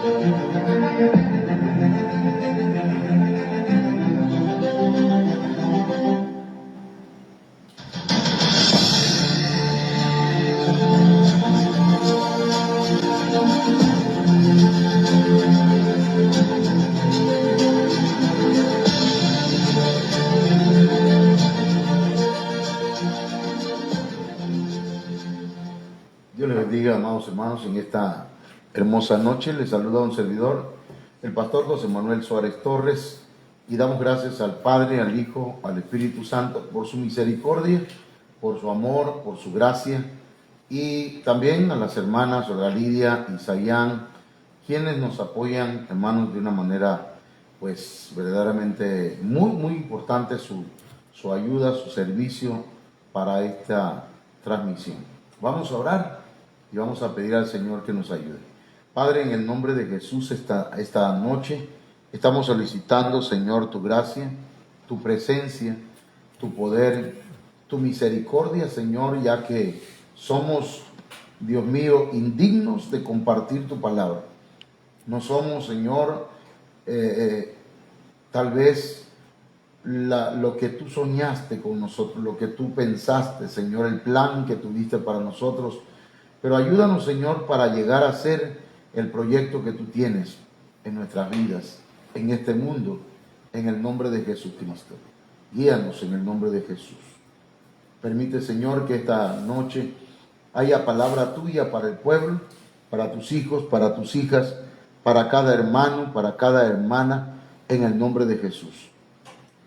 Dios les bendiga, amados hermanos, en esta hermosa noche. Les saluda un servidor, el pastor José Manuel Suárez Torres, y damos gracias al Padre, al Hijo, al Espíritu Santo por su misericordia, por su amor, por su gracia, y también a las hermanas Olga Lidia y Sayán, quienes nos apoyan, hermanos, de una manera, pues, verdaderamente muy importante su ayuda, su servicio para esta transmisión. Vamos a orar y vamos a pedir al Señor que nos ayude. Padre, en el nombre de Jesús, esta noche estamos solicitando, Señor, tu gracia, tu presencia, tu poder, tu misericordia, Señor, ya que somos, Dios mío, indignos de compartir tu palabra. No somos, Señor, tal vez lo que tú soñaste con nosotros, lo que tú pensaste, Señor, el plan que tuviste para nosotros. Pero ayúdanos, Señor, para llegar a ser el proyecto que tú tienes en nuestras vidas, en este mundo, en el nombre de Jesucristo. Guíanos en el nombre de Jesús. Permite, Señor, que esta noche haya palabra tuya para el pueblo, para tus hijos, para tus hijas, para cada hermano, para cada hermana, en el nombre de Jesús.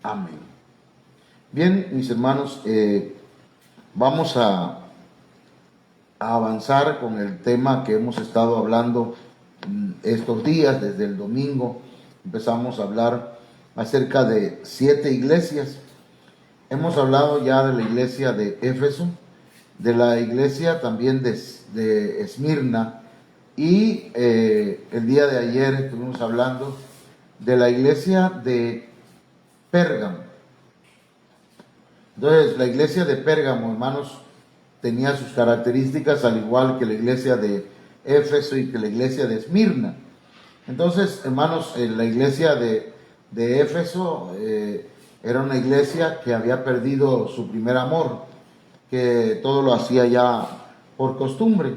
Amén. Bien, mis hermanos, vamos a avanzar con el tema que hemos estado hablando estos días. Desde el domingo empezamos a hablar acerca de 7 iglesias. Hemos hablado ya de la iglesia de Éfeso, de la iglesia también de Esmirna, y el día de ayer estuvimos hablando de la iglesia de Pérgamo. Entonces, la iglesia de Pérgamo, hermanos, tenía sus características al igual que la iglesia de Éfeso y que la iglesia de Esmirna. Entonces, hermanos, la iglesia de Éfeso era una iglesia que había perdido su primer amor, que todo lo hacía ya por costumbre.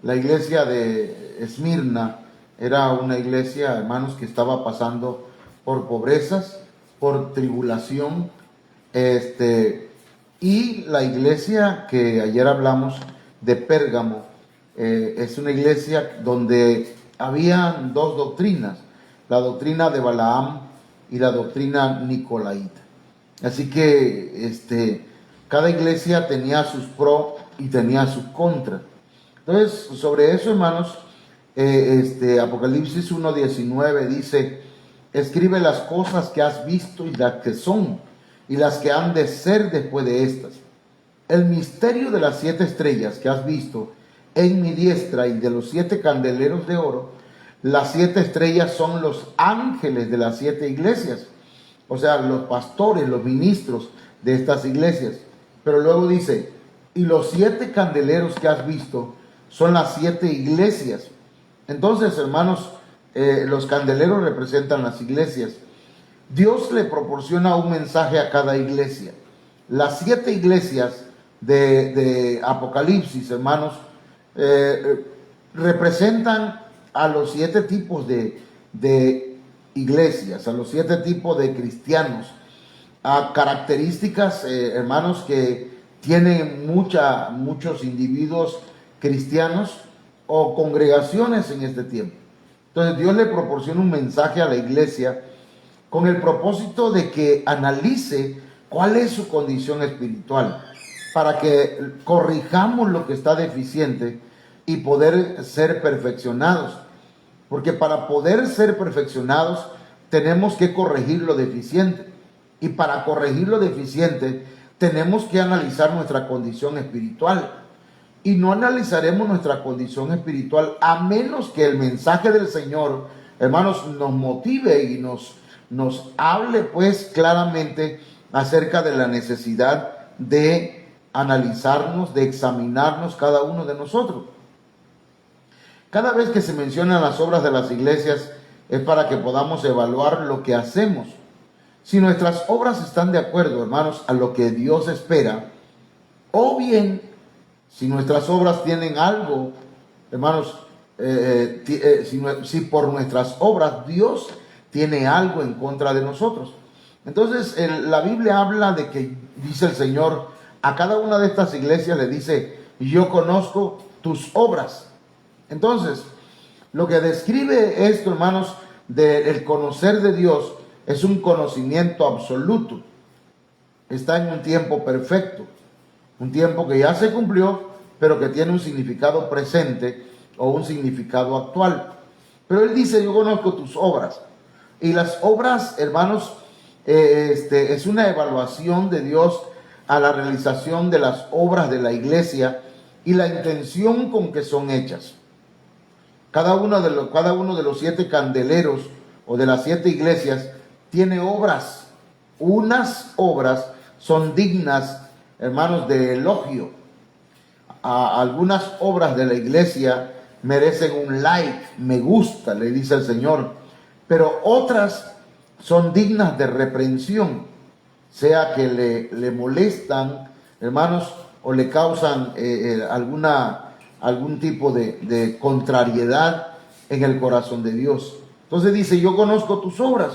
La iglesia de Esmirna era una iglesia, hermanos, que estaba pasando por pobrezas, por tribulación, y la iglesia que ayer hablamos de Pérgamo es una iglesia donde había 2 doctrinas, la doctrina de Balaam y la doctrina nicolaíta. Así que cada iglesia tenía sus pro y tenía sus contra. Entonces, sobre eso, hermanos, Apocalipsis 1:19 dice: escribe las cosas que has visto y las que son, y las que han de ser después de estas. El misterio de las 7 estrellas que has visto en mi diestra y de los 7 candeleros de oro. Las 7 estrellas son los ángeles de las 7 iglesias, o sea, los pastores, los ministros de estas iglesias. Pero luego dice: y los 7 candeleros que has visto son las 7 iglesias. Entonces, hermanos, los candeleros representan las iglesias. Dios le proporciona un mensaje a cada iglesia. Las 7 iglesias de Apocalipsis, hermanos, representan a los 7 tipos de iglesias, a los 7 tipos de cristianos, a características, hermanos, que tienen muchos individuos cristianos o congregaciones en este tiempo. Entonces Dios le proporciona un mensaje a la iglesia con el propósito de que analice cuál es su condición espiritual, para que corrijamos lo que está deficiente y poder ser perfeccionados. Porque para poder ser perfeccionados tenemos que corregir lo deficiente. Y para corregir lo deficiente tenemos que analizar nuestra condición espiritual. Y no analizaremos nuestra condición espiritual a menos que el mensaje del Señor, hermanos, nos motive y nos hable pues claramente acerca de la necesidad de analizarnos, de examinarnos cada uno de nosotros. Cada vez que se mencionan las obras de las iglesias es para que podamos evaluar lo que hacemos. Si nuestras obras están de acuerdo, hermanos, a lo que Dios espera, o bien si nuestras obras tienen algo, hermanos, si por nuestras obras Dios tiene algo en contra de nosotros. Entonces la Biblia habla de que, dice el Señor, a cada una de estas iglesias le dice: yo conozco tus obras. Entonces, lo que describe esto, hermanos, del conocer de Dios, es un conocimiento absoluto. Está en un tiempo perfecto, un tiempo que ya se cumplió, pero que tiene un significado presente o un significado actual. Pero Él dice: yo conozco tus obras. Y las obras, hermanos, es una evaluación de Dios a la realización de las obras de la iglesia y la intención con que son hechas. Cada uno de los 7 candeleros o de las 7 iglesias tiene obras. Unas obras son dignas, hermanos, de elogio. Algunas obras de la iglesia merecen un like, me gusta, le dice el Señor. Pero otras son dignas de reprensión, sea que le molestan, hermanos, o le causan algún tipo de contrariedad en el corazón de Dios. Entonces dice: yo conozco tus obras.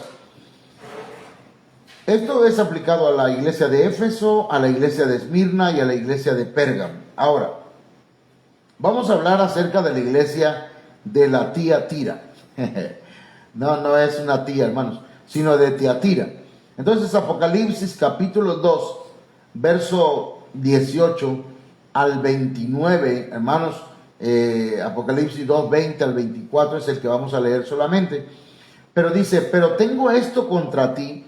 Esto es aplicado a la iglesia de Éfeso, a la iglesia de Esmirna y a la iglesia de Pérgamo. Ahora, vamos a hablar acerca de la iglesia de la Tiatira. No es una tía, hermanos, sino de Tiatira. Entonces, Apocalipsis capítulo 2, verso 18 al 29, hermanos, Apocalipsis 2, 20 al 24 es el que vamos a leer solamente. Pero dice: pero tengo esto contra ti,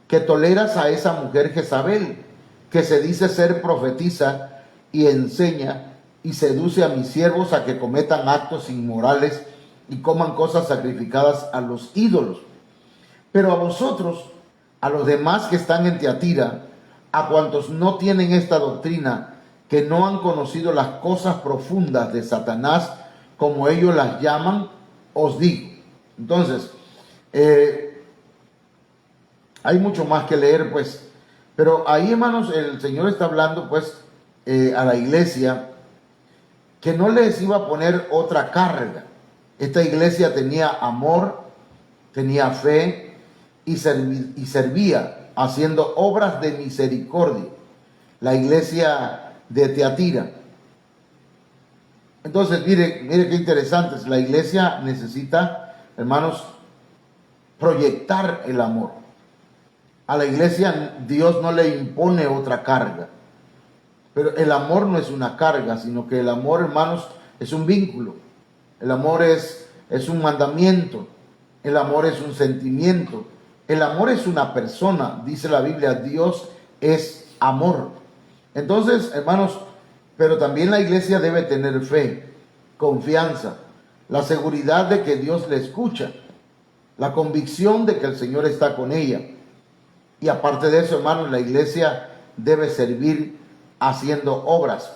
que toleras a esa mujer Jezabel, que se dice ser profetisa y enseña y seduce a mis siervos a que cometan actos inmorales y coman cosas sacrificadas a los ídolos. Pero a vosotros, a los demás que están en Tiatira, a cuantos no tienen esta doctrina, que no han conocido las cosas profundas de Satanás, como ellos las llaman, os digo. Entonces, hay mucho más que leer, pues, pero ahí, hermanos, el Señor está hablando, pues, a la iglesia, que no les iba a poner otra carga. Esta iglesia tenía amor, tenía fe y servía haciendo obras de misericordia. La iglesia de Tiatira. Entonces, mire qué interesante. La iglesia necesita, hermanos, proyectar el amor. A la iglesia Dios no le impone otra carga. Pero el amor no es una carga, sino que el amor, hermanos, es un vínculo. El amor es un mandamiento. El amor es un sentimiento. El amor es una persona. Dice la Biblia: Dios es amor. Entonces, hermanos, pero también la iglesia debe tener fe, confianza, la seguridad de que Dios le escucha, la convicción de que el Señor está con ella. Y aparte de eso, hermanos, la iglesia debe servir haciendo obras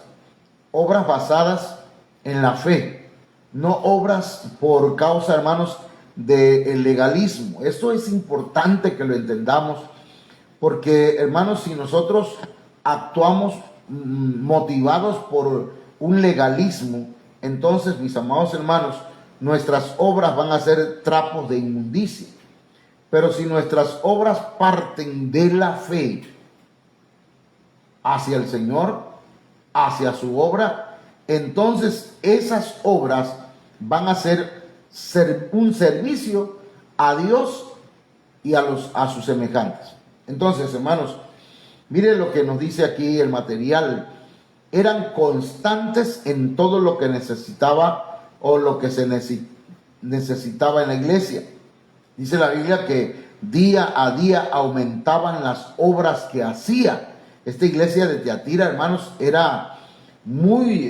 basadas en la fe, no obras por causa, hermanos, del legalismo. Esto es importante que lo entendamos, porque, hermanos, si nosotros actuamos motivados por un legalismo, entonces, mis amados hermanos, nuestras obras van a ser trapos de inmundicia. Pero si nuestras obras parten de la fe hacia el Señor, hacia su obra, entonces esas obras van a ser un servicio a Dios y a sus semejantes. Entonces, hermanos, miren lo que nos dice aquí el material. Eran constantes en todo lo que necesitaba o lo que se necesitaba en la iglesia. Dice la Biblia que día a día aumentaban las obras que hacía. Esta iglesia de Tiatira, hermanos, era muy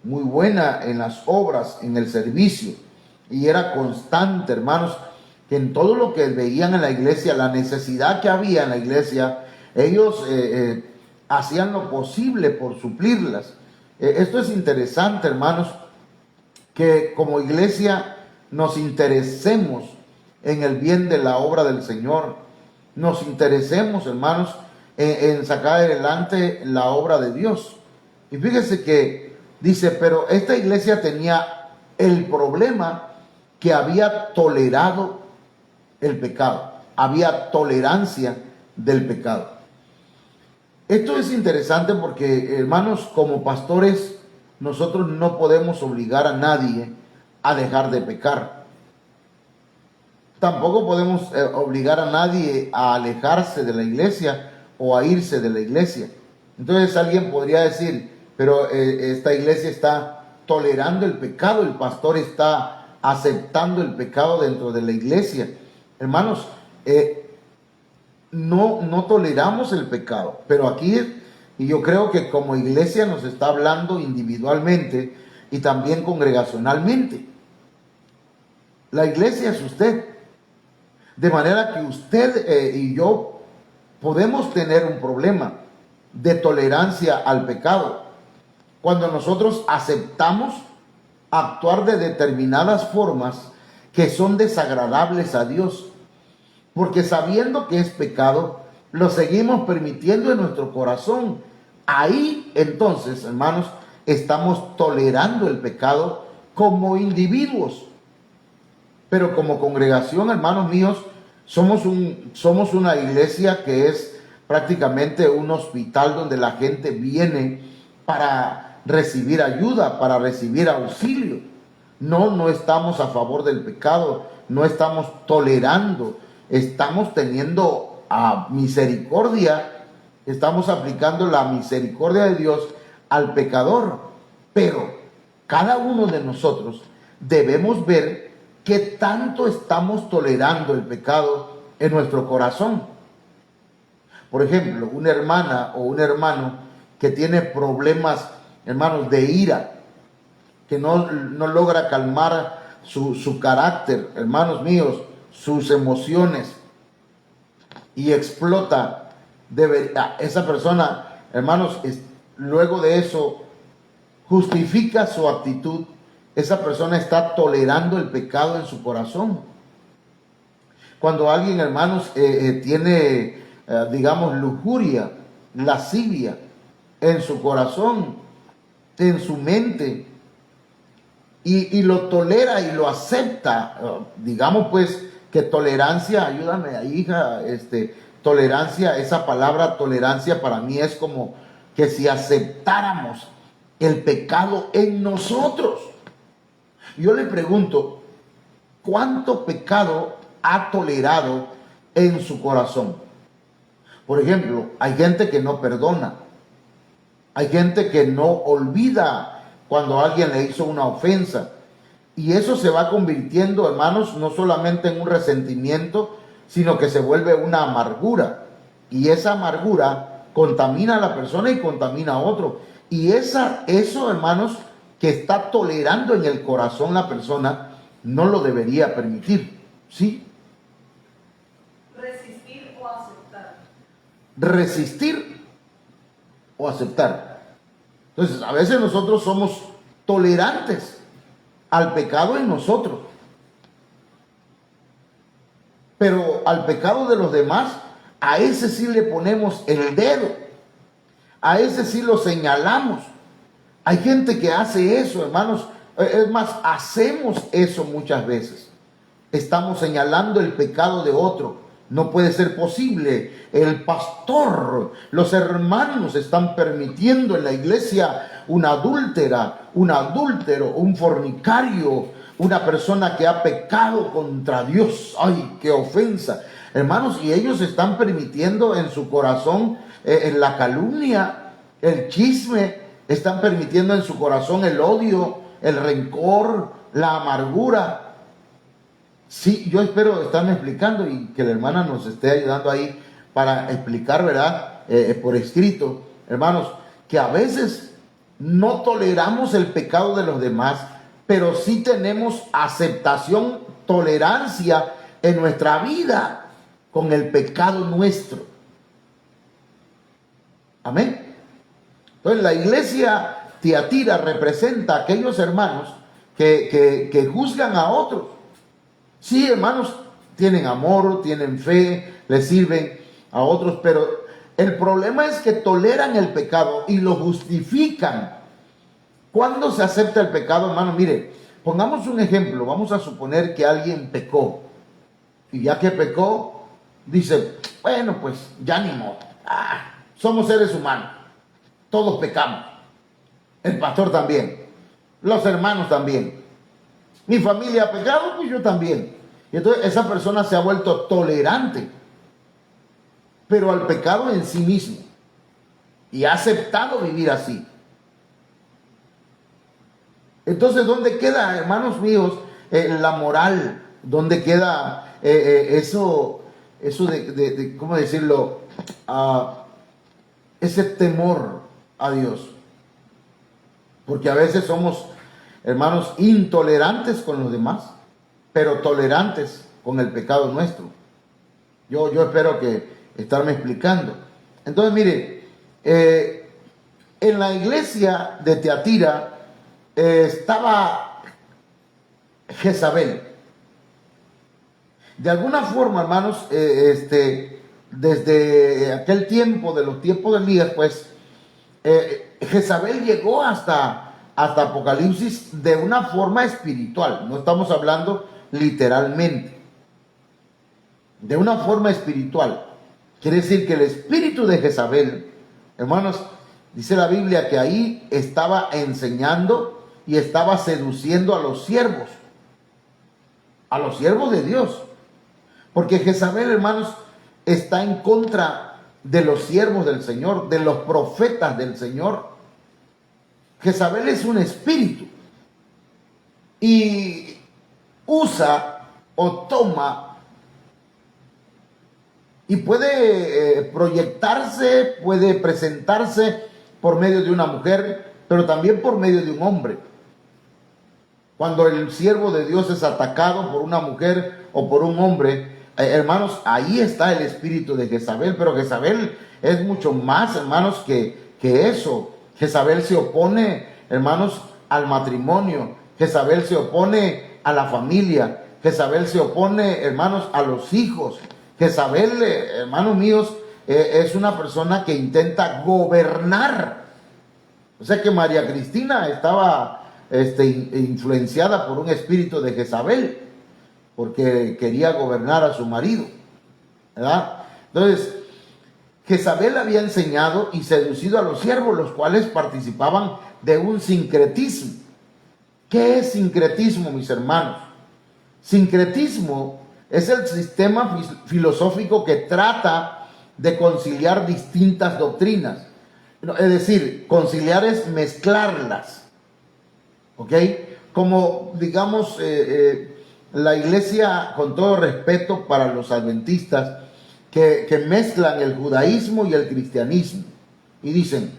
buena en las obras, en el servicio. Y era constante, hermanos, que en todo lo que veían en la iglesia, la necesidad que había en la iglesia, ellos hacían lo posible por suplirlas. Esto es interesante, hermanos, que como iglesia nos interesemos en el bien de la obra del Señor, nos interesemos, hermanos, en sacar adelante la obra de Dios. Y fíjese que dice, pero esta iglesia tenía el problema que había tolerado el pecado, había tolerancia del pecado. Esto es interesante porque, hermanos, como pastores, nosotros no podemos obligar a nadie a dejar de pecar. Tampoco podemos obligar a nadie a alejarse de la iglesia o a irse de la iglesia. Entonces alguien podría decir, pero esta iglesia está tolerando el pecado, el pastor está aceptando el pecado dentro de la iglesia. Hermanos, no toleramos el pecado, pero aquí, y yo creo que como iglesia nos está hablando individualmente y también congregacionalmente. La iglesia es usted, de manera que usted y yo podemos tener un problema de tolerancia al pecado cuando nosotros aceptamos actuar de determinadas formas que son desagradables a Dios, porque sabiendo que es pecado, lo seguimos permitiendo en nuestro corazón. Ahí entonces, hermanos, estamos tolerando el pecado como individuos, pero como congregación, hermanos míos, somos una iglesia que es prácticamente un hospital donde la gente viene para recibir ayuda, para recibir auxilio. No estamos a favor del pecado, no estamos tolerando, estamos teniendo misericordia, estamos aplicando la misericordia de Dios al pecador. Pero cada uno de nosotros debemos ver qué tanto estamos tolerando el pecado en nuestro corazón. Por ejemplo, una hermana o un hermano que tiene problemas, hermanos, de ira, que no logra calmar su carácter, hermanos míos, sus emociones, y explota. Esa persona, hermanos, luego de eso justifica su actitud. Esa persona está tolerando el pecado en su corazón. Cuando alguien, hermanos, tiene, digamos, lujuria, lascivia en su corazón, en su mente, y lo tolera y lo acepta, digamos pues que tolerancia, ayúdame hija, tolerancia, esa palabra tolerancia para mí es como que si aceptáramos el pecado en nosotros. Yo le pregunto, ¿cuánto pecado ha tolerado en su corazón? Por ejemplo, hay gente que no perdona, hay gente que no olvida cuando alguien le hizo una ofensa, y eso se va convirtiendo, hermanos, no solamente en un resentimiento, sino que se vuelve una amargura, y esa amargura contamina a la persona y contamina a otro, y eso, hermanos, que está tolerando en el corazón la persona, no lo debería permitir, ¿sí? Resistir o aceptar. Resistir o aceptar. Entonces, a veces nosotros somos tolerantes al pecado en nosotros, pero al pecado de los demás, a ese sí le ponemos el dedo, a ese sí lo señalamos. Hay gente que hace eso, hermanos. Es más, hacemos eso muchas veces. Estamos señalando el pecado de otro. No puede ser posible. El pastor, los hermanos están permitiendo en la iglesia una adúltera, un adúltero, un fornicario, una persona que ha pecado contra Dios. ¡Ay, qué ofensa! Hermanos, y ellos están permitiendo en su corazón en la calumnia, el chisme, están permitiendo en su corazón el odio, el rencor, la amargura. Sí, yo espero estarme explicando y que la hermana nos esté ayudando ahí para explicar, ¿verdad? Por escrito, hermanos, que a veces no toleramos el pecado de los demás, pero sí tenemos aceptación, tolerancia en nuestra vida con el pecado nuestro. Amén. Entonces la iglesia Tiatira representa a aquellos hermanos que juzgan a otros. Sí, hermanos, tienen amor, tienen fe, le sirven a otros, pero el problema es que toleran el pecado y lo justifican. ¿Cuándo se acepta el pecado, hermano? Mire, pongamos un ejemplo. Vamos a suponer que alguien pecó. Y ya que pecó, dice, bueno, pues ya ni modo. Somos seres humanos. Todos pecamos. El pastor también. Los hermanos también. Mi familia ha pecado, pues yo también. Y entonces esa persona se ha vuelto tolerante, pero al pecado en sí mismo. Y ha aceptado vivir así. Entonces, ¿dónde queda, hermanos míos, la moral? ¿Dónde queda eso de ¿cómo decirlo? Ese temor a Dios. Porque a veces somos, hermanos, intolerantes con los demás, pero tolerantes con el pecado nuestro. Yo espero que estarme explicando. Entonces, mire, en la iglesia de Teatira estaba Jezabel. De alguna forma, hermanos, desde aquel tiempo, de los tiempos de Elías, pues, Jezabel llegó hasta Apocalipsis de una forma espiritual. No estamos hablando literalmente. De una forma espiritual. Quiere decir que el espíritu de Jezabel, hermanos, dice la Biblia que ahí estaba enseñando y estaba seduciendo a los siervos de Dios. Porque Jezabel, hermanos, está en contra de los siervos del Señor, de los profetas del Señor. Jezabel es un espíritu y usa o toma y puede proyectarse, puede presentarse por medio de una mujer, pero también por medio de un hombre. Cuando el siervo de Dios es atacado por una mujer o por un hombre, hermanos, ahí está el espíritu de Jezabel. Pero Jezabel es mucho más, hermanos, que eso. Jezabel se opone, hermanos, al matrimonio. Jezabel se opone a la familia. Jezabel se opone, hermanos, a los hijos. Jezabel, hermanos míos, es una persona que intenta gobernar. O sea que María Cristina estaba influenciada por un espíritu de Jezabel, porque quería gobernar a su marido, ¿verdad? Entonces, Jezabel había enseñado y seducido a los siervos, los cuales participaban de un sincretismo. ¿Qué es sincretismo, mis hermanos? Sincretismo es el sistema filosófico que trata de conciliar distintas doctrinas. Es decir, conciliar es mezclarlas. ¿Ok? Como, digamos, la iglesia, con todo respeto para los adventistas, que mezclan el judaísmo y el cristianismo. Y dicen,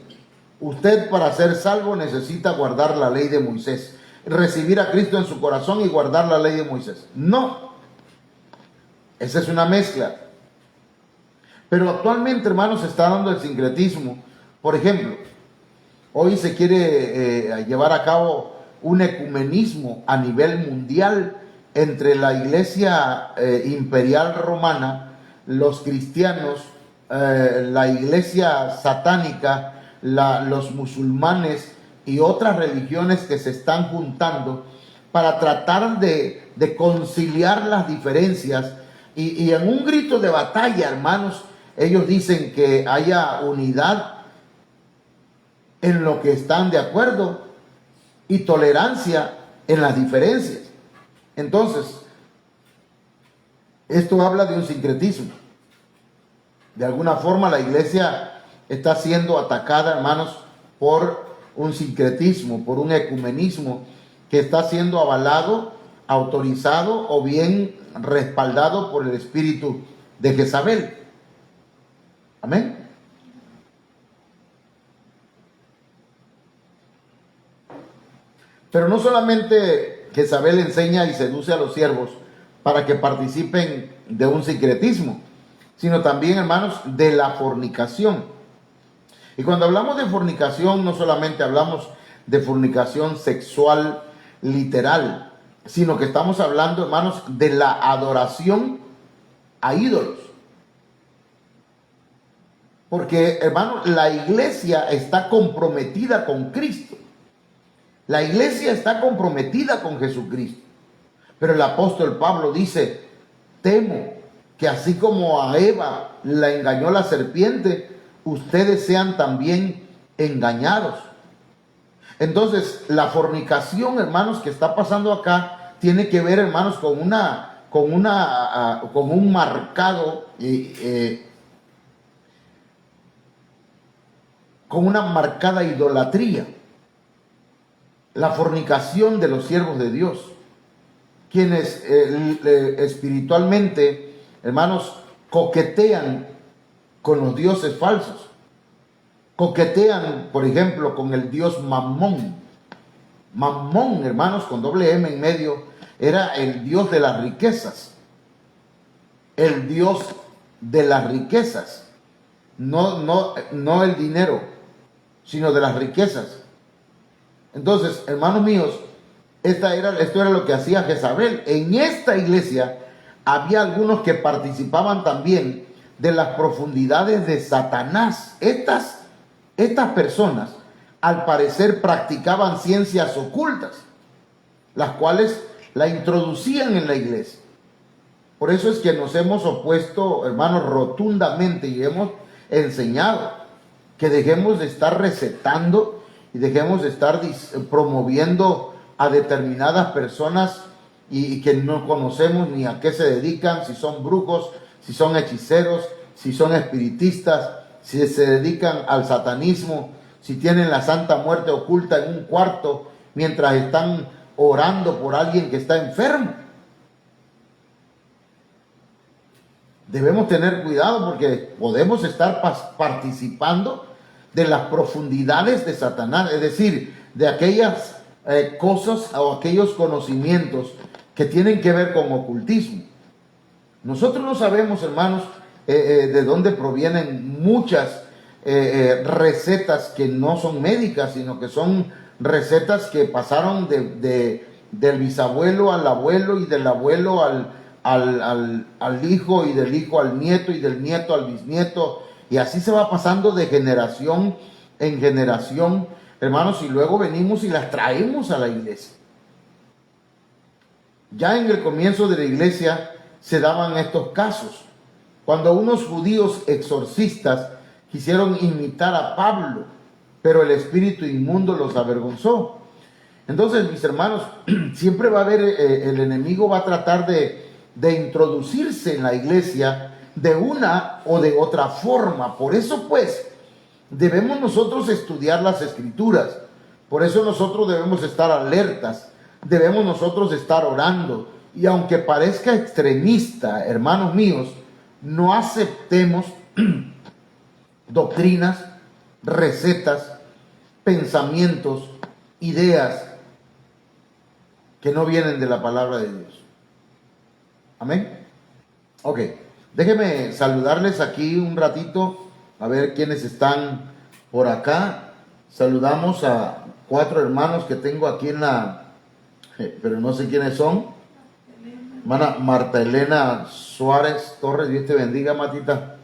usted para ser salvo necesita guardar la ley de Moisés, recibir a Cristo en su corazón y guardar la ley de Moisés. No, esa es una mezcla. Pero actualmente, hermanos, se está dando el sincretismo. Por ejemplo, hoy se quiere llevar a cabo un ecumenismo a nivel mundial entre la iglesia imperial romana, los cristianos, la iglesia satánica, los musulmanes y otras religiones que se están juntando para tratar de conciliar las diferencias y en un grito de batalla, hermanos, ellos dicen que haya unidad en lo que están de acuerdo y tolerancia en las diferencias. Entonces, esto habla de un sincretismo. De alguna forma la iglesia está siendo atacada, hermanos, por un sincretismo, por un ecumenismo que está siendo avalado, autorizado o bien respaldado por el espíritu de Jezabel. Amén. Pero no solamente Jezabel enseña y seduce a los siervos para que participen de un sincretismo, sino también, hermanos, de la fornicación. Y cuando hablamos de fornicación, no solamente hablamos de fornicación sexual literal, sino que estamos hablando, hermanos, de la adoración a ídolos. Porque, hermano, la iglesia está comprometida con Cristo. La iglesia está comprometida con Jesucristo. Pero el apóstol Pablo dice, temo que así como a Eva la engañó la serpiente, ustedes sean también engañados. Entonces, la fornicación, hermanos, que está pasando acá, tiene que ver, hermanos, con un marcado, con una marcada idolatría. La fornicación de los siervos de Dios, quienes espiritualmente, hermanos, coquetean con los dioses falsos. Coquetean, por ejemplo, con el dios Mamón. Mamón, hermanos, con doble M en medio, era el dios de las riquezas. El dios de las riquezas. No el dinero, sino de las riquezas. Entonces, hermanos míos, esto era lo que hacía Jezabel. En esta iglesia había algunos que participaban también de las profundidades de Satanás. Estas personas, al parecer, practicaban ciencias ocultas, las cuales la introducían en la iglesia. Por eso es que nos hemos opuesto, hermanos, rotundamente, y hemos enseñado que dejemos de estar recetando y dejemos de estar promoviendo a determinadas personas y que no conocemos ni a qué se dedican, si son brujos, si son hechiceros, si son espiritistas, si se dedican al satanismo, si tienen la Santa Muerte oculta en un cuarto mientras están orando por alguien que está enfermo. Debemos tener cuidado porque podemos estar participando de las profundidades de Satanás, es decir, de aquellas cosas o aquellos conocimientos que tienen que ver con ocultismo. Nosotros no sabemos, hermanos, de dónde provienen muchas recetas que no son médicas, sino que son recetas que pasaron del bisabuelo al abuelo y del abuelo al hijo y del hijo al nieto y del nieto al bisnieto, y así se va pasando de generación en generación, hermanos, y luego venimos y las traemos a la iglesia. Ya en el comienzo de la iglesia se daban estos casos, cuando unos judíos exorcistas quisieron imitar a Pablo, pero el espíritu inmundo los avergonzó. Entonces, mis hermanos, siempre va a haber, el enemigo va a tratar de introducirse en la iglesia de una o de otra forma. Por eso, pues, debemos nosotros estudiar las escrituras. Por eso nosotros debemos estar alertas. Debemos nosotros estar orando. Y aunque parezca extremista, hermanos míos, no aceptemos doctrinas, recetas, pensamientos, ideas que no vienen de la palabra de Dios. Amén. Ok, déjenme saludarles aquí un ratito, a ver quiénes están por acá. Saludamos a 4 hermanos que tengo aquí en pero no sé quiénes son. Hermana Marta Elena Suárez Torres, Dios te bendiga, matita.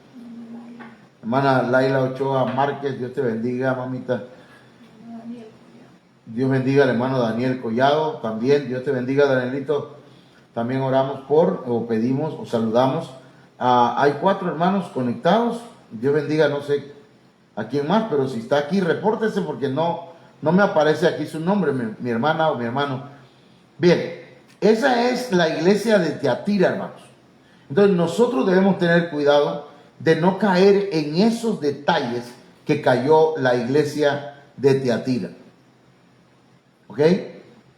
Hermana Laila Ochoa Márquez, Dios te bendiga, mamita. Dios bendiga al hermano Daniel Collado, también, Dios te bendiga, Danielito. También oramos o pedimos, o saludamos. Hay 4 hermanos conectados. Dios bendiga, no sé a quién más, pero si está aquí, repórtese porque no me aparece aquí su nombre, mi hermana o mi hermano. Bien, esa es la iglesia de Tiatira, hermanos. Entonces nosotros debemos tener cuidado de no caer en esos detalles que cayó la iglesia de Tiatira. ¿Ok?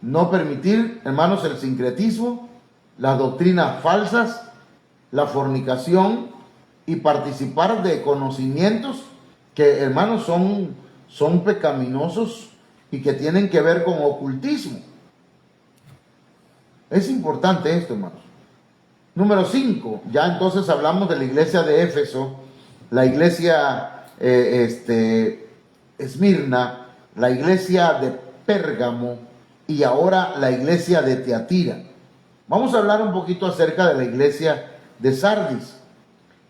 No permitir, hermanos, el sincretismo, las doctrinas falsas, la fornicación y participar de conocimientos que, hermanos, son pecaminosos y que tienen que ver con ocultismo. Es importante esto, hermanos. Número 5, ya entonces hablamos de la iglesia de Éfeso, la iglesia Esmirna, la iglesia de Pérgamo y ahora la iglesia de Tiatira. Vamos a hablar un poquito acerca de la iglesia de Sardis.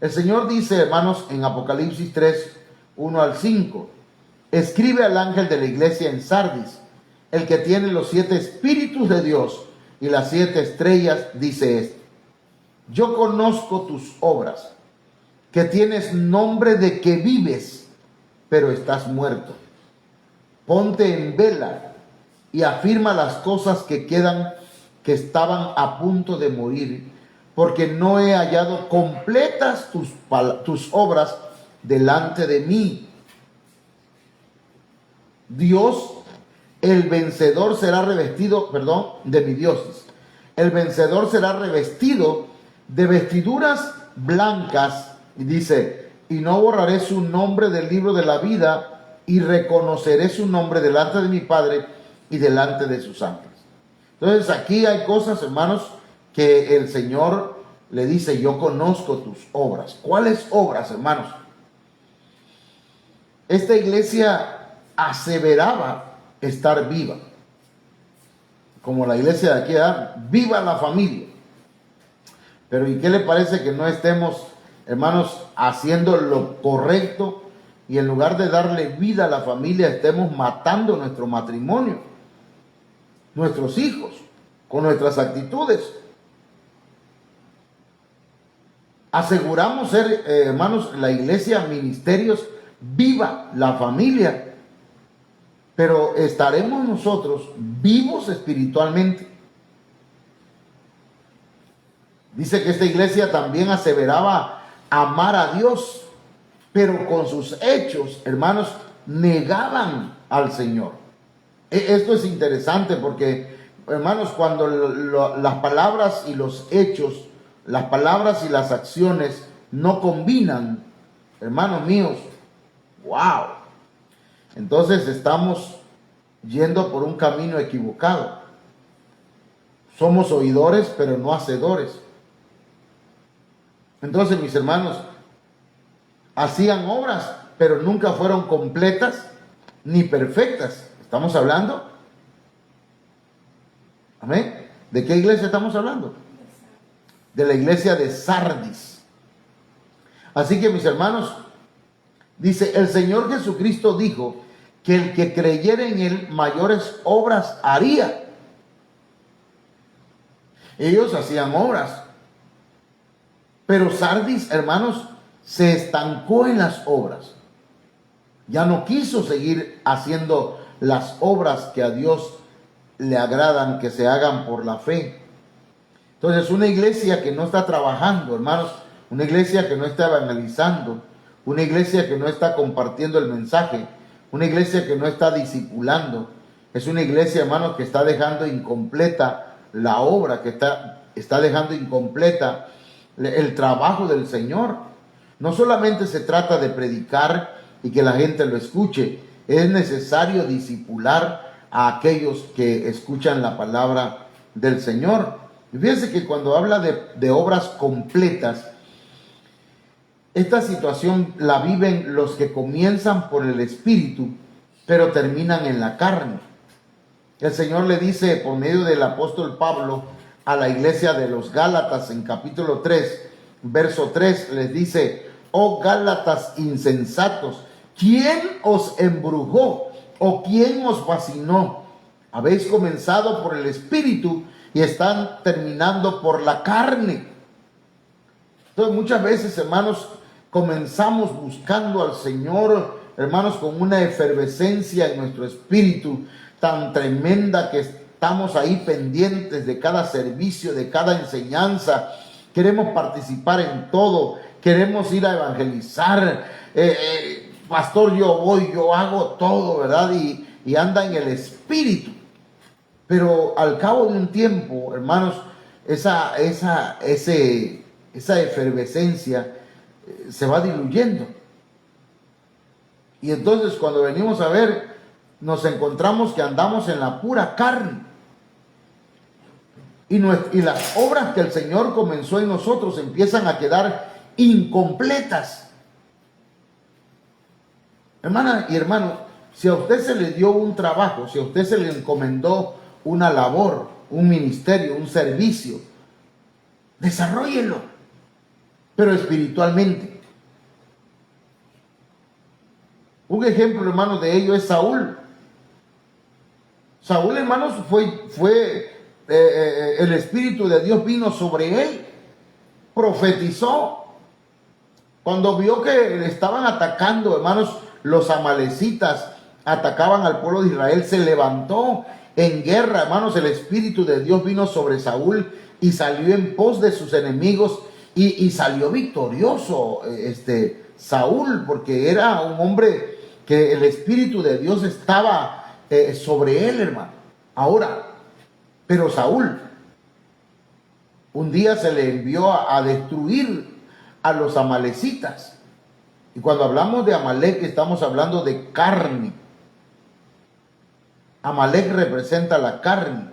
El Señor dice, hermanos, en Apocalipsis 3, 1 al 5, escribe al ángel de la iglesia en Sardis, el que tiene los 7 espíritus de Dios y las 7 estrellas, dice esto: yo conozco tus obras, que tienes nombre de que vives, pero estás muerto. Ponte en vela y afirma las cosas que estaban a punto de morir, porque no he hallado completas tus obras delante de mí. Dios, el vencedor será revestido, de mi Dios. El vencedor será revestido de vestiduras blancas, y dice, y no borraré su nombre del libro de la vida, y reconoceré su nombre delante de mi Padre y delante de sus ángeles. Entonces aquí hay cosas, hermanos, que el Señor le dice: yo conozco tus obras. ¿Cuáles obras, hermanos? Esta iglesia aseveraba estar viva, como la iglesia de aquí, viva la familia. Pero ¿y qué le parece que no estemos, hermanos, haciendo lo correcto, y en lugar de darle vida a la familia, estemos matando nuestro matrimonio, nuestros hijos, con nuestras actitudes? Aseguramos ser, hermanos, la iglesia, ministerios, viva la familia, pero ¿estaremos nosotros vivos espiritualmente? Dice que esta iglesia también aseveraba amar a Dios, pero con sus hechos, hermanos, negaban al Señor. Esto es interesante porque, hermanos, cuando las palabras y los hechos, las palabras y las acciones no combinan, hermanos míos, wow, entonces estamos yendo por un camino equivocado. Somos oidores, pero no hacedores. Entonces, mis hermanos, hacían obras, pero nunca fueron completas ni perfectas. ¿Estamos hablando? ¿Amén? ¿De qué iglesia estamos hablando? De la iglesia de Sardis. Así que, mis hermanos, dice, el Señor Jesucristo dijo que el que creyera en Él mayores obras haría. Ellos hacían obras, pero Sardis, hermanos, se estancó en las obras. Ya no quiso seguir haciendo las obras que a Dios le agradan que se hagan por la fe. Entonces, una iglesia que no está trabajando, hermanos, una iglesia que no está evangelizando, una iglesia que no está compartiendo el mensaje, una iglesia que no está discipulando, es una iglesia, hermanos, que está dejando incompleta la obra, que está dejando incompleta el trabajo del Señor. No solamente se trata de predicar y que la gente lo escuche, es necesario discipular a aquellos que escuchan la palabra del Señor. Y fíjense que cuando habla de obras completas, esta situación la viven los que comienzan por el Espíritu, pero terminan en la carne. El Señor le dice por medio del apóstol Pablo a la iglesia de los Gálatas en capítulo 3, verso 3, les dice: oh Gálatas insensatos, ¿quién os embrujó o quién os fascinó? Habéis comenzado por el Espíritu y están terminando por la carne. Entonces, muchas veces, hermanos, comenzamos buscando al Señor, hermanos, con una efervescencia en nuestro espíritu tan tremenda que estamos ahí pendientes de cada servicio, de cada enseñanza. Queremos participar en todo, queremos ir a evangelizar. Pastor, yo voy, yo hago todo, ¿verdad? Y anda en el espíritu. Pero al cabo de un tiempo, hermanos, esa efervescencia se va diluyendo. Y entonces cuando venimos a ver, nos encontramos que andamos en la pura carne. Y las obras que el Señor comenzó en nosotros empiezan a quedar incompletas. Hermana y hermano, si a usted se le dio un trabajo, si a usted se le encomendó una labor, un ministerio, un servicio. Desarróllenlo, pero espiritualmente. Un ejemplo, hermanos, de ello es Saúl. Saúl, hermanos, el Espíritu de Dios vino sobre él, profetizó. Cuando vio que le estaban atacando, hermanos, los amalecitas atacaban al pueblo de Israel, se levantó en guerra, hermanos. El Espíritu de Dios vino sobre Saúl y salió en pos de sus enemigos y salió victorioso Saúl, porque era un hombre que el Espíritu de Dios estaba sobre él, hermano. Ahora, pero Saúl un día se le envió a destruir a los amalecitas. Y cuando hablamos de Amalek, estamos hablando de carne. Amalek representa la carne.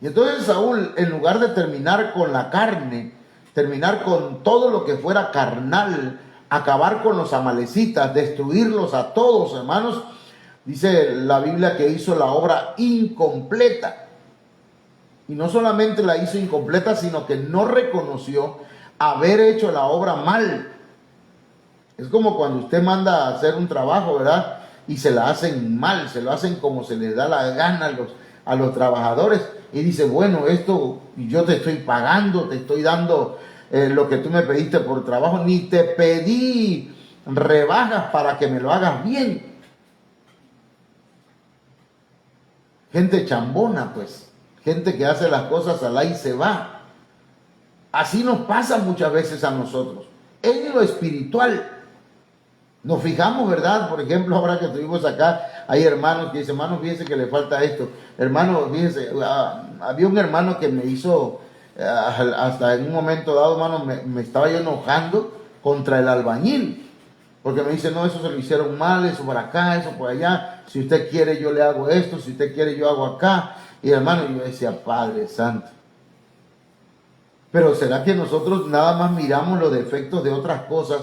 Y entonces Saúl, en lugar de terminar con la carne, terminar con todo lo que fuera carnal, acabar con los amalecitas, destruirlos a todos, hermanos, dice la Biblia que hizo la obra incompleta. Y no solamente la hizo incompleta, sino que no reconoció haber hecho la obra mal. Es como cuando usted manda a hacer un trabajo, ¿verdad? Y se la hacen mal, se lo hacen como se les da la gana a los trabajadores. Y dice, bueno, esto yo te estoy pagando, te estoy dando lo que tú me pediste por trabajo, ni te pedí rebajas para que me lo hagas bien. Gente chambona, pues. Gente que hace las cosas al y se va. Así nos pasa muchas veces a nosotros. En lo espiritual. Nos fijamos, ¿verdad? Por ejemplo, ahora que estuvimos acá, hay hermanos que dicen, hermano, fíjese que le falta esto. Hermano, fíjese, había un hermano que me hizo, hasta en un momento dado, hermano, me estaba yo enojando contra el albañil. Porque me dice, no, eso se lo hicieron mal, eso por acá, eso por allá. Si usted quiere, yo le hago esto. Si usted quiere, yo hago acá. Y hermano, yo decía, Padre Santo. Pero ¿será que nosotros nada más miramos los defectos de otras cosas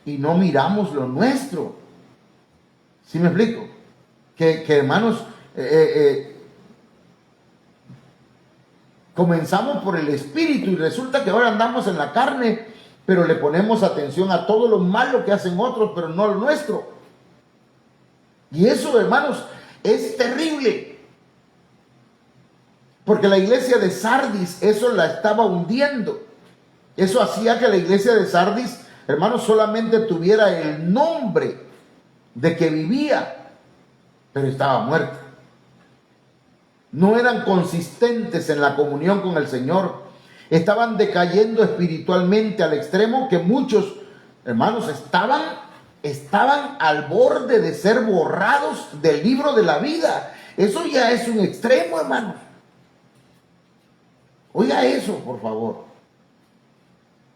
y no miramos lo nuestro? ¿Sí me explico? Que hermanos, comenzamos por el espíritu y resulta que ahora andamos en la carne, pero le ponemos atención a todo lo malo que hacen otros, pero no lo nuestro. Y eso, hermanos, es terrible. Porque la iglesia de Sardis, eso la estaba hundiendo. Eso hacía que la iglesia de Sardis, hermanos, solamente tuviera el nombre de que vivía, pero estaba muerta. No eran consistentes en la comunión con el Señor. Estaban decayendo espiritualmente al extremo que muchos, hermanos, estaban al borde de ser borrados del libro de la vida. Eso ya es un extremo, hermanos. Oiga eso, por favor.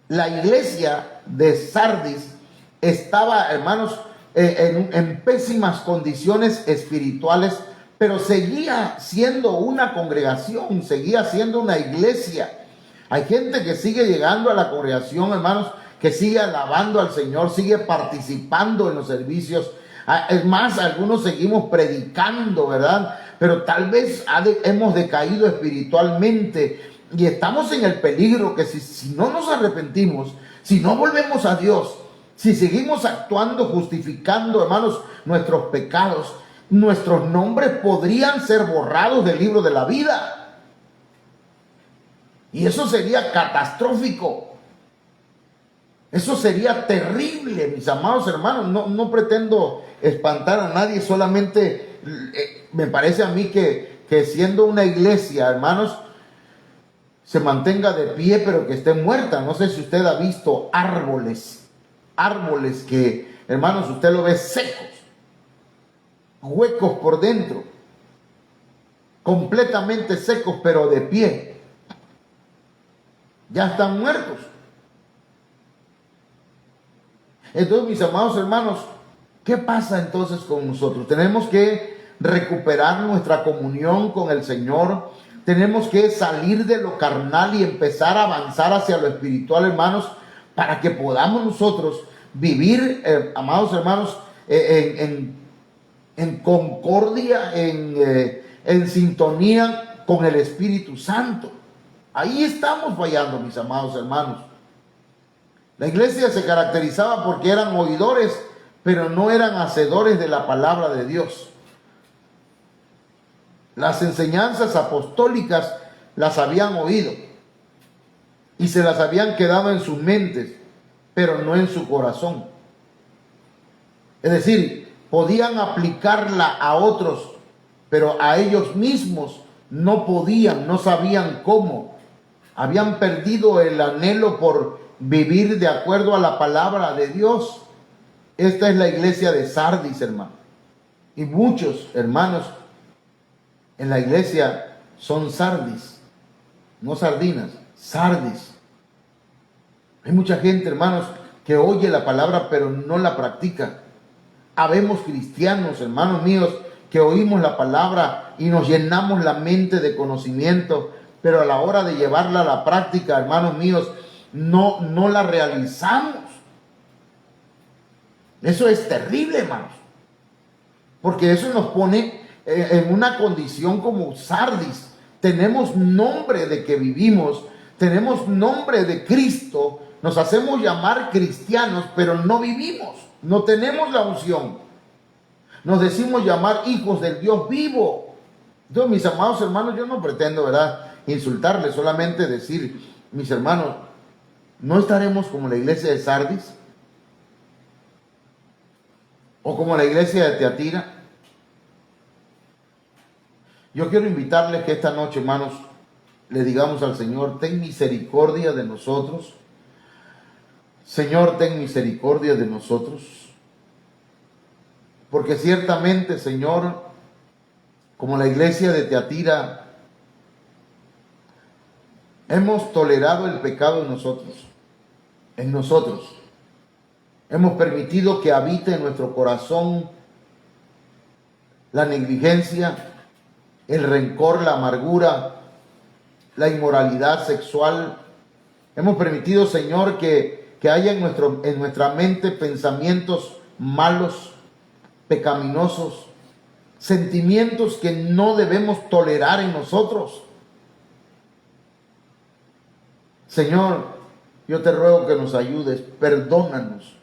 La iglesia de Sardis estaba, hermanos, en pésimas condiciones espirituales, pero seguía siendo una congregación, seguía siendo una iglesia. Hay gente que sigue llegando a la congregación, hermanos, que sigue alabando al Señor, sigue participando en los servicios. Es más, algunos seguimos predicando, ¿verdad? Pero tal vez hemos decaído espiritualmente. Y estamos en el peligro que si no nos arrepentimos, si no volvemos a Dios, si seguimos actuando, justificando, hermanos, nuestros pecados, nuestros nombres podrían ser borrados del libro de la vida. Y eso sería catastrófico. Eso sería terrible, mis amados hermanos. No pretendo espantar a nadie, solamente me parece a mí que siendo una iglesia, hermanos, se mantenga de pie, pero que esté muerta. No sé si usted ha visto árboles que, hermanos, usted lo ve secos, huecos por dentro, completamente secos, pero de pie. Ya están muertos. Entonces, mis amados hermanos, ¿qué pasa entonces con nosotros? Tenemos que recuperar nuestra comunión con el Señor. Tenemos que salir de lo carnal y empezar a avanzar hacia lo espiritual, hermanos, para que podamos nosotros vivir, amados hermanos, en concordia, en sintonía con el Espíritu Santo. Ahí estamos fallando, mis amados hermanos. La iglesia se caracterizaba porque eran oidores, pero no eran hacedores de la palabra de Dios. Las enseñanzas apostólicas las habían oído y se las habían quedado en sus mentes, pero no en su corazón. Es decir, podían aplicarla a otros, pero a ellos mismos no podían, no sabían cómo. Habían perdido el anhelo por vivir de acuerdo a la palabra de Dios. Esta es la iglesia de Sardis, hermano. Y muchos hermanos en la iglesia son Sardis, no sardinas, Sardis. Hay mucha gente, hermanos, que oye la palabra pero no la practica. Habemos cristianos, hermanos míos, que oímos la palabra y nos llenamos la mente de conocimiento, pero a la hora de llevarla a la práctica, hermanos míos, no la realizamos. Eso es terrible, hermanos, porque eso nos pone en una condición como Sardis. Tenemos nombre de que vivimos, tenemos nombre de Cristo, nos hacemos llamar cristianos, pero no vivimos, no tenemos la unción. Nos decimos llamar hijos del Dios vivo. Entonces, mis amados hermanos, yo no pretendo, ¿verdad?, insultarles, solamente decir, mis hermanos, ¿no estaremos como la iglesia de Sardis? ¿O como la iglesia de Teatira? Yo quiero invitarles que esta noche, hermanos, le digamos al Señor, ten misericordia de nosotros. Señor, ten misericordia de nosotros. Porque ciertamente, Señor, como la iglesia de Teatira, hemos tolerado el pecado en nosotros. Hemos permitido que habite en nuestro corazón la negligencia, el rencor, la amargura, la inmoralidad sexual. Hemos permitido, Señor, que haya en nuestra mente pensamientos malos, pecaminosos, sentimientos que no debemos tolerar en nosotros. Señor, yo te ruego que nos ayudes, perdónanos.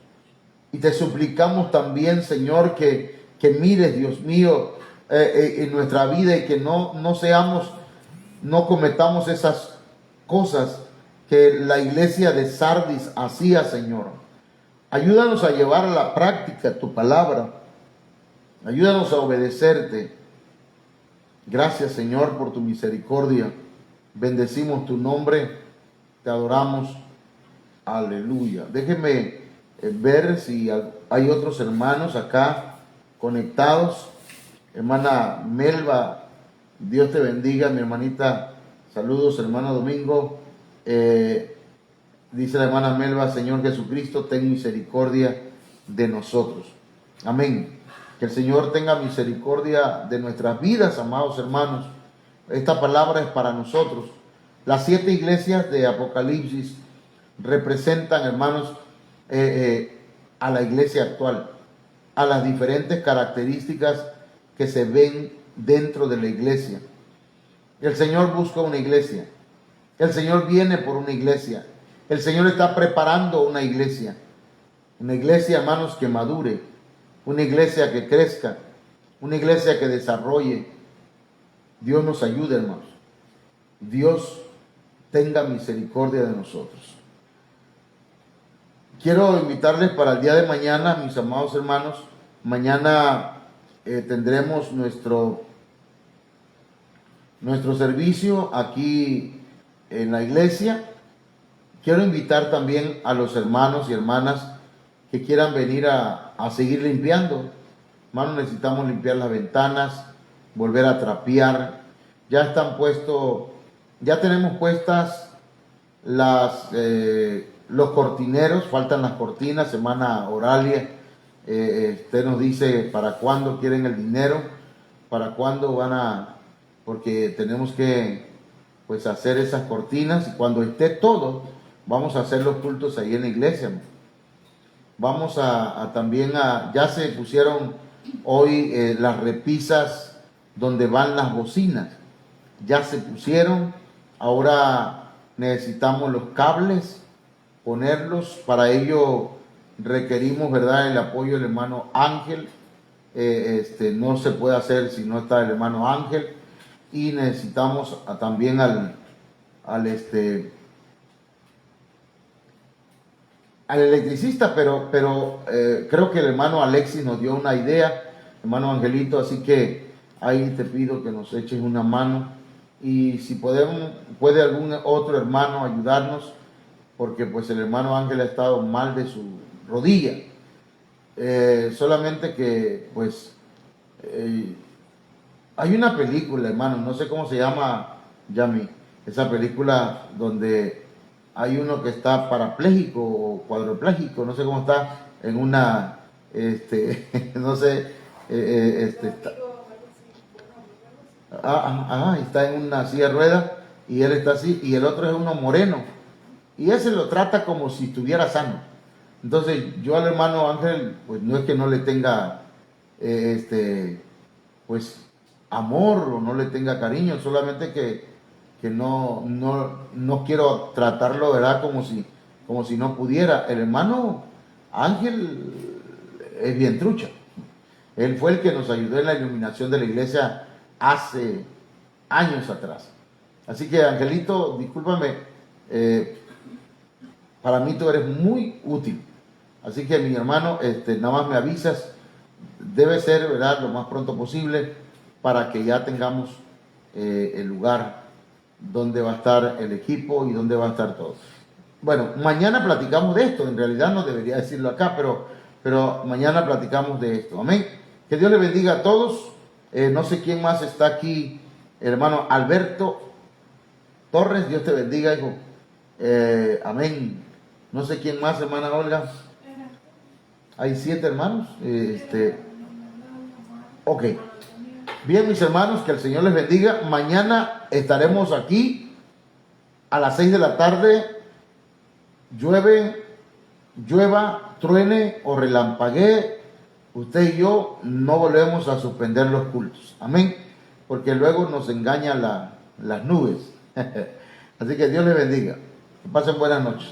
Y te suplicamos también, Señor, que mires, Dios mío, en nuestra vida y que no cometamos esas cosas que la iglesia de Sardis hacía, Señor. Ayúdanos a llevar a la práctica tu palabra. Ayúdanos a obedecerte. Gracias, Señor, por tu misericordia. Bendecimos tu nombre. Te adoramos. Aleluya. Déjeme ver si hay otros hermanos acá conectados. Hermana Melba, Dios te bendiga, mi hermanita. Saludos, hermano Domingo. Dice la hermana Melba, Señor Jesucristo, ten misericordia de nosotros. Amén. Que el Señor tenga misericordia de nuestras vidas, amados hermanos. Esta palabra es para nosotros. Las 7 iglesias de Apocalipsis representan, hermanos, a la iglesia actual, a las diferentes características que se ven dentro de la iglesia. El Señor busca una iglesia. El Señor viene por una iglesia. El Señor está preparando una iglesia. Una iglesia, hermanos, que madure. Una iglesia que crezca. Una iglesia que desarrolle. Dios nos ayude, hermanos. Dios tenga misericordia de nosotros. Quiero invitarles para el día de mañana, mis amados hermanos. Mañana tendremos nuestro servicio aquí en la iglesia. Quiero invitar también a los hermanos y hermanas que quieran venir a seguir limpiando. Hermanos, necesitamos limpiar las ventanas, volver a trapear. Ya tenemos puestas los cortineros, faltan las cortinas. Hermana Oralia, usted nos dice para cuándo quieren el dinero, para cuándo porque tenemos que hacer esas cortinas, y cuando esté todo, vamos a hacer los cultos ahí en la iglesia. Vamos también ya se pusieron hoy las repisas donde van las bocinas. Ya se pusieron, ahora necesitamos los cables, ponerlos. Para ello requerimos, ¿verdad?, el apoyo del hermano Ángel. No se puede hacer si no está el hermano Ángel. Y necesitamos también al electricista, pero creo que el hermano Alexis nos dio una idea, hermano Angelito, así que ahí te pido que nos eches una mano, y si puede algún otro hermano ayudarnos, porque pues el hermano Ángel ha estado mal de su rodilla. Solamente que pues hay una película, hermano, no sé cómo se llama, Yami, esa película donde hay uno que está parapléjico o cuadripléjico, no sé cómo está, en una, no sé, está en una silla de ruedas, y él está así, y el otro es uno moreno, y ese lo trata como si estuviera sano. Entonces yo al hermano Ángel, pues no es que no le tenga, pues amor, o no le tenga cariño, solamente que no quiero tratarlo, ¿verdad?, como si no pudiera. El hermano Ángel es bien trucha. Él fue el que nos ayudó en la iluminación de la iglesia hace años atrás. Así que, Angelito, discúlpame, para mí tú eres muy útil. Así que, mi hermano, nada más me avisas, debe ser, ¿verdad?, lo más pronto posible, para que ya tengamos el lugar donde va a estar el equipo y donde va a estar todo. Bueno, mañana platicamos de esto. En realidad no debería decirlo acá, pero mañana platicamos de esto. Amén. Que Dios le bendiga a todos. No sé quién más está aquí. Hermano Alberto Torres, Dios te bendiga, hijo. Amén. No sé quién más, hermana Olga. Hay 7 hermanos. Ok. Bien, mis hermanos, que el Señor les bendiga. Mañana estaremos aquí a las 6 de la tarde. Llueva, truene o relampaguee, usted y yo no volvemos a suspender los cultos. Amén. Porque luego nos engañan las nubes. Así que Dios les bendiga. Que pasen buenas noches.